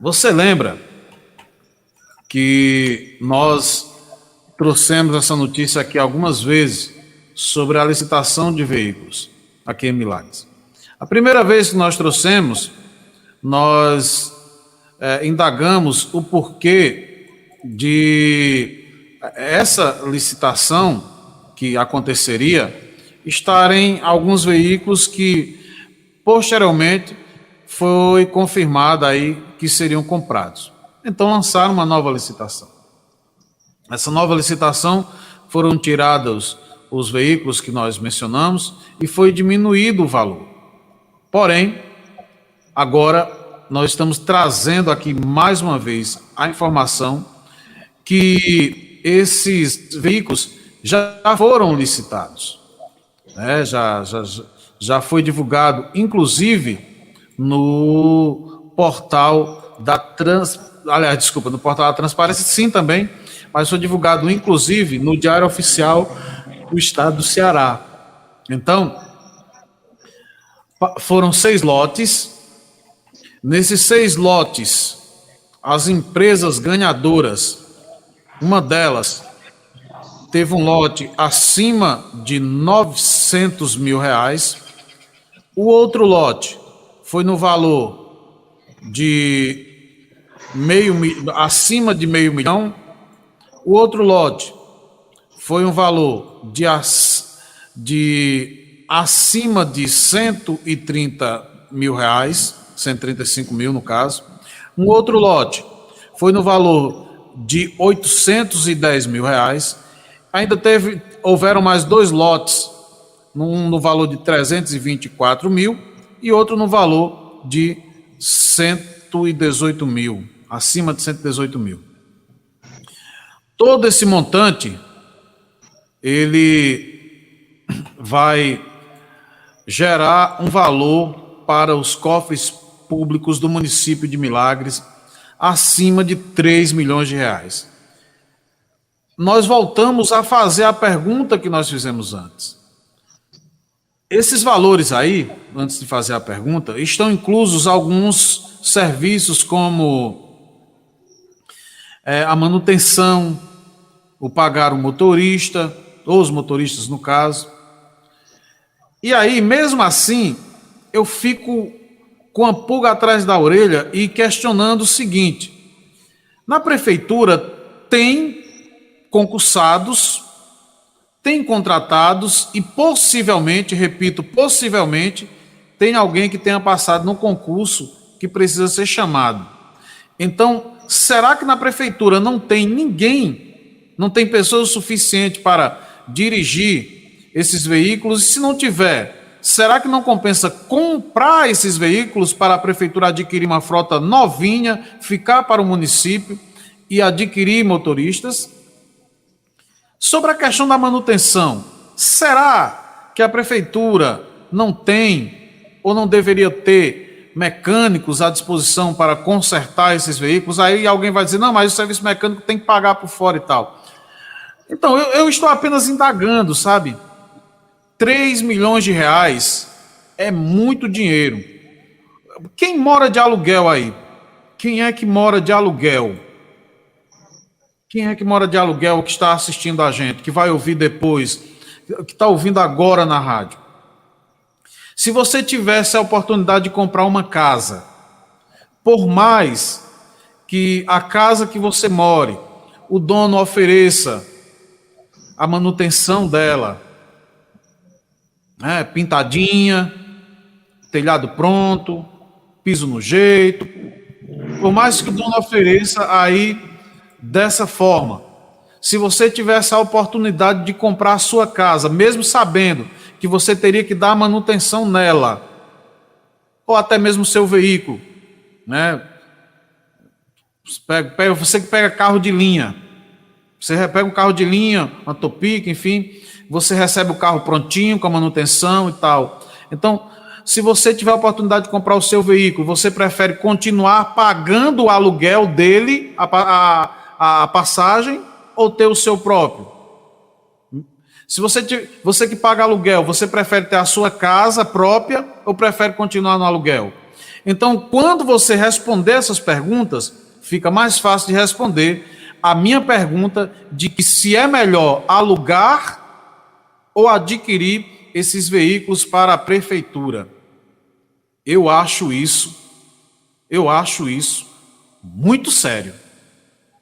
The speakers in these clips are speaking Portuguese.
Você lembra que nós trouxemos essa notícia aqui algumas vezes sobre a licitação de veículos aqui em Milagres? A primeira vez que nós trouxemos, nós indagamos o porquê de essa licitação que aconteceria estarem alguns veículos que posteriormente foi confirmado aí que seriam comprados. Então lançaram uma nova licitação. Essa nova licitação foram tirados os veículos que nós mencionamos e foi diminuído o valor. Porém, agora nós estamos trazendo aqui mais uma vez a informação que esses veículos já foram licitados. Já foi divulgado, inclusive, no portal da no portal da Transparência, sim, também, mas foi divulgado, inclusive, no Diário Oficial do Estado do Ceará. Então, foram 6 lotes. Nesses 6 lotes, as empresas ganhadoras, uma delas teve um lote acima de R$900 mil. O outro lote foi no valor de acima de R$500 mil. O outro lote foi um valor de acima de R$130 mil, R$135 mil no caso. Um outro lote foi no valor de R$810 mil. Ainda houveram mais 2 lotes, um no valor de R$324 mil e outro no valor de R$118 mil, acima de R$118 mil. Todo esse montante, ele vai gerar um valor para os cofres públicos do município de Milagres acima de R$3 milhões. Nós voltamos a fazer a pergunta que nós fizemos antes. Esses valores aí, antes de fazer a pergunta, estão inclusos alguns serviços como a manutenção, o pagar o motorista, ou os motoristas no caso. E aí, mesmo assim, eu fico com a pulga atrás da orelha e questionando o seguinte: na prefeitura tem concursados, tem contratados e possivelmente, repito, possivelmente, tem alguém que tenha passado no concurso que precisa ser chamado. Então, será que na prefeitura não tem ninguém, não tem pessoa suficiente para dirigir esses veículos? E se não tiver, será que não compensa comprar esses veículos para a prefeitura adquirir uma frota novinha, ficar para o município e adquirir motoristas? Sobre a questão da manutenção, será que a prefeitura não tem ou não deveria ter mecânicos à disposição para consertar esses veículos? Aí alguém vai dizer, não, mas o serviço mecânico tem que pagar por fora e tal. Então, eu estou apenas indagando, sabe? R$3 milhões é muito dinheiro. Quem mora de aluguel aí? Quem é que mora de aluguel? Quem é que mora de aluguel que está assistindo a gente, que vai ouvir depois, que está ouvindo agora na rádio? Se você tivesse a oportunidade de comprar uma casa, por mais que a casa que você more, o dono ofereça a manutenção dela, pintadinha, telhado pronto, piso no jeito, por mais que o dono ofereça aí dessa forma, se você tivesse a oportunidade de comprar a sua casa, mesmo sabendo que você teria que dar manutenção nela, ou até mesmo o seu veículo, né? Você que pega carro de linha, você pega um carro de linha, uma Topic, enfim, você recebe o carro prontinho, com a manutenção e tal. Então, se você tiver a oportunidade de comprar o seu veículo, você prefere continuar pagando o aluguel dele, a passagem, ou ter o seu próprio? Se você que paga aluguel, você prefere ter a sua casa própria ou prefere continuar no aluguel? Então, quando você responder essas perguntas, fica mais fácil de responder a minha pergunta de que se é melhor alugar ou adquirir esses veículos para a prefeitura. Eu acho isso muito sério.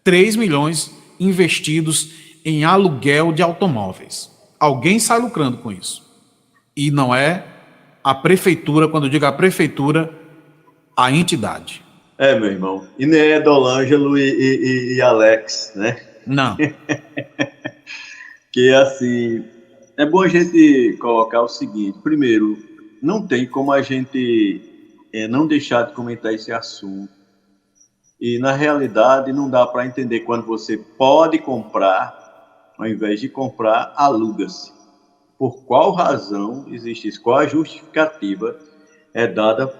3 milhões investidos em aluguel de automóveis. Alguém sai lucrando com isso. E não é a prefeitura, quando eu digo a prefeitura, a entidade. Meu irmão. E nem é Dolângelo e Alex, né? Não. Que, assim, é bom a gente colocar o seguinte. Primeiro, não tem como a gente não deixar de comentar esse assunto. E, na realidade, não dá para entender quando você pode comprar, ao invés de comprar, aluga-se. Por qual razão existe isso? Qual a justificativa é dada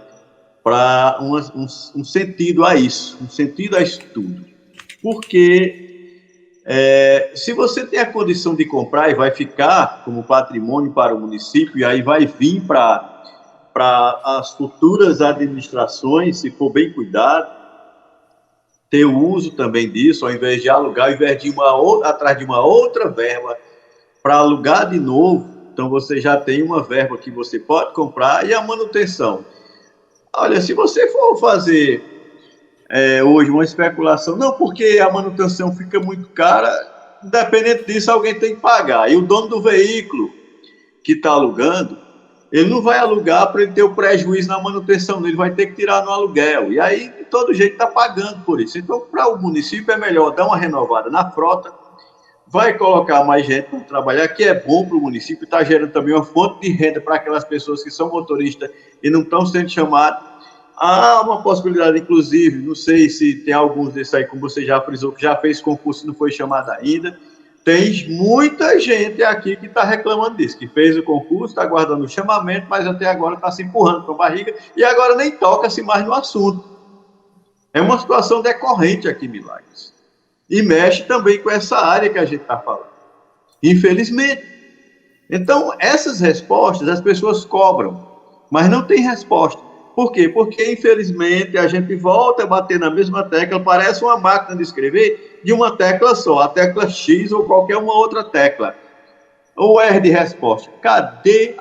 para um sentido a isso, um sentido a isso tudo? Porque se você tem a condição de comprar e vai ficar como patrimônio para o município, e aí vai vir para as futuras administrações, se for bem cuidado, ter o uso também disso, ao invés de alugar, ao invés de atrás de uma outra verba para alugar de novo, então você já tem uma verba que você pode comprar. E a manutenção. Olha, se você for fazer hoje uma especulação, não, porque a manutenção fica muito cara, independente disso, alguém tem que pagar. E o dono do veículo que está alugando, ele não vai alugar para ele ter o prejuízo na manutenção, ele vai ter que tirar no aluguel. E aí, de todo jeito, está pagando por isso. Então, para o município é melhor dar uma renovada na frota, vai colocar mais gente para trabalhar, que é bom para o município, está gerando também uma fonte de renda para aquelas pessoas que são motoristas e não estão sendo chamadas. Há uma possibilidade, inclusive, não sei se tem alguns desses aí, como você já frisou, que já fez concurso e não foi chamado ainda. Tem muita gente aqui que está reclamando disso, que fez o concurso, está aguardando o chamamento, mas até agora está se empurrando com a barriga e agora nem toca-se mais no assunto. É uma situação decorrente aqui em Milagres. E mexe também com essa área que a gente está falando. Infelizmente. Então, essas respostas as pessoas cobram, mas não tem resposta. Por quê? Porque, infelizmente, a gente volta a bater na mesma tecla, parece uma máquina de escrever de uma tecla só, a tecla X ou qualquer uma outra tecla. Ou R de resposta. Cadê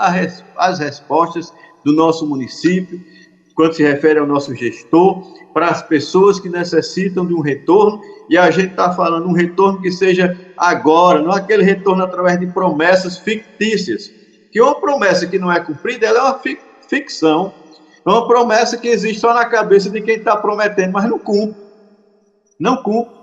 as respostas do nosso município, quando se refere ao nosso gestor, para as pessoas que necessitam de um retorno? E a gente está falando um retorno que seja agora, não aquele retorno através de promessas fictícias. Que uma promessa que não é cumprida, ela é uma ficção. É uma promessa que existe só na cabeça de quem está prometendo, mas não cumpre. Não cumpre.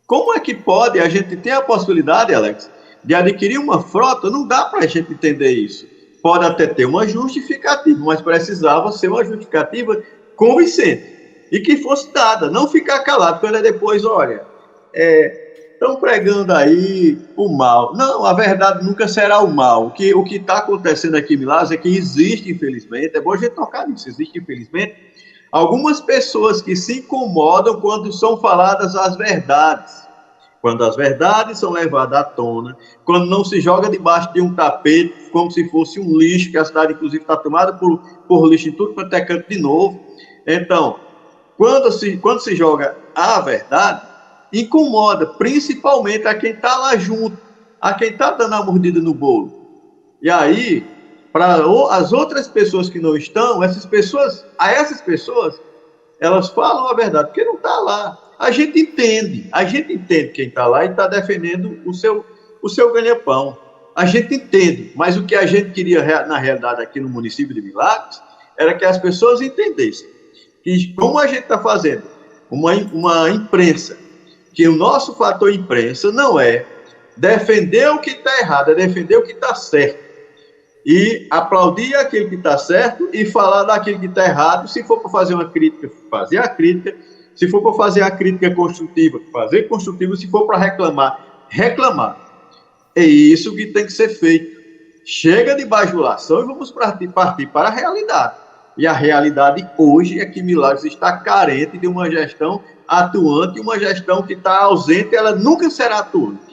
Como é que pode? A gente tem a possibilidade, Alex, de adquirir uma frota, não dá para a gente entender isso. Pode até ter uma justificativa, mas precisava ser uma justificativa convincente. E que fosse dada, não ficar calado, quando é depois, olha, estão pregando aí o mal. Não, a verdade nunca será o mal. O que está acontecendo aqui em Milagres é que existe, infelizmente, é bom a gente tocar nisso, existe, infelizmente, algumas pessoas que se incomodam quando são faladas as verdades. Quando as verdades são levadas à tona, quando não se joga debaixo de um tapete, como se fosse um lixo, que a cidade, inclusive, está tomada por lixo em tudo quanto é canto de novo. Então, quando se joga a verdade, incomoda principalmente a quem está lá junto, a quem está dando a mordida no bolo. E aí, para as outras pessoas que não estão, essas pessoas, elas falam a verdade, porque não está lá. A gente entende quem está lá e está defendendo o seu ganha-pão. A gente entende, mas o que a gente queria, na realidade, aqui no município de Milagres, era que as pessoas entendessem que, como a gente está fazendo uma imprensa, que o nosso fator imprensa não é defender o que está errado, é defender o que está certo. E aplaudir aquilo que está certo e falar daquilo que está errado. Se for para fazer uma crítica, fazer a crítica. Se for para fazer a crítica construtiva, fazer construtiva. Se for para reclamar, reclamar. É isso que tem que ser feito. Chega de bajulação e vamos partir para a realidade. E a realidade hoje é que Milagres está carente de uma gestão atuante, uma gestão que está ausente, ela nunca será atuante.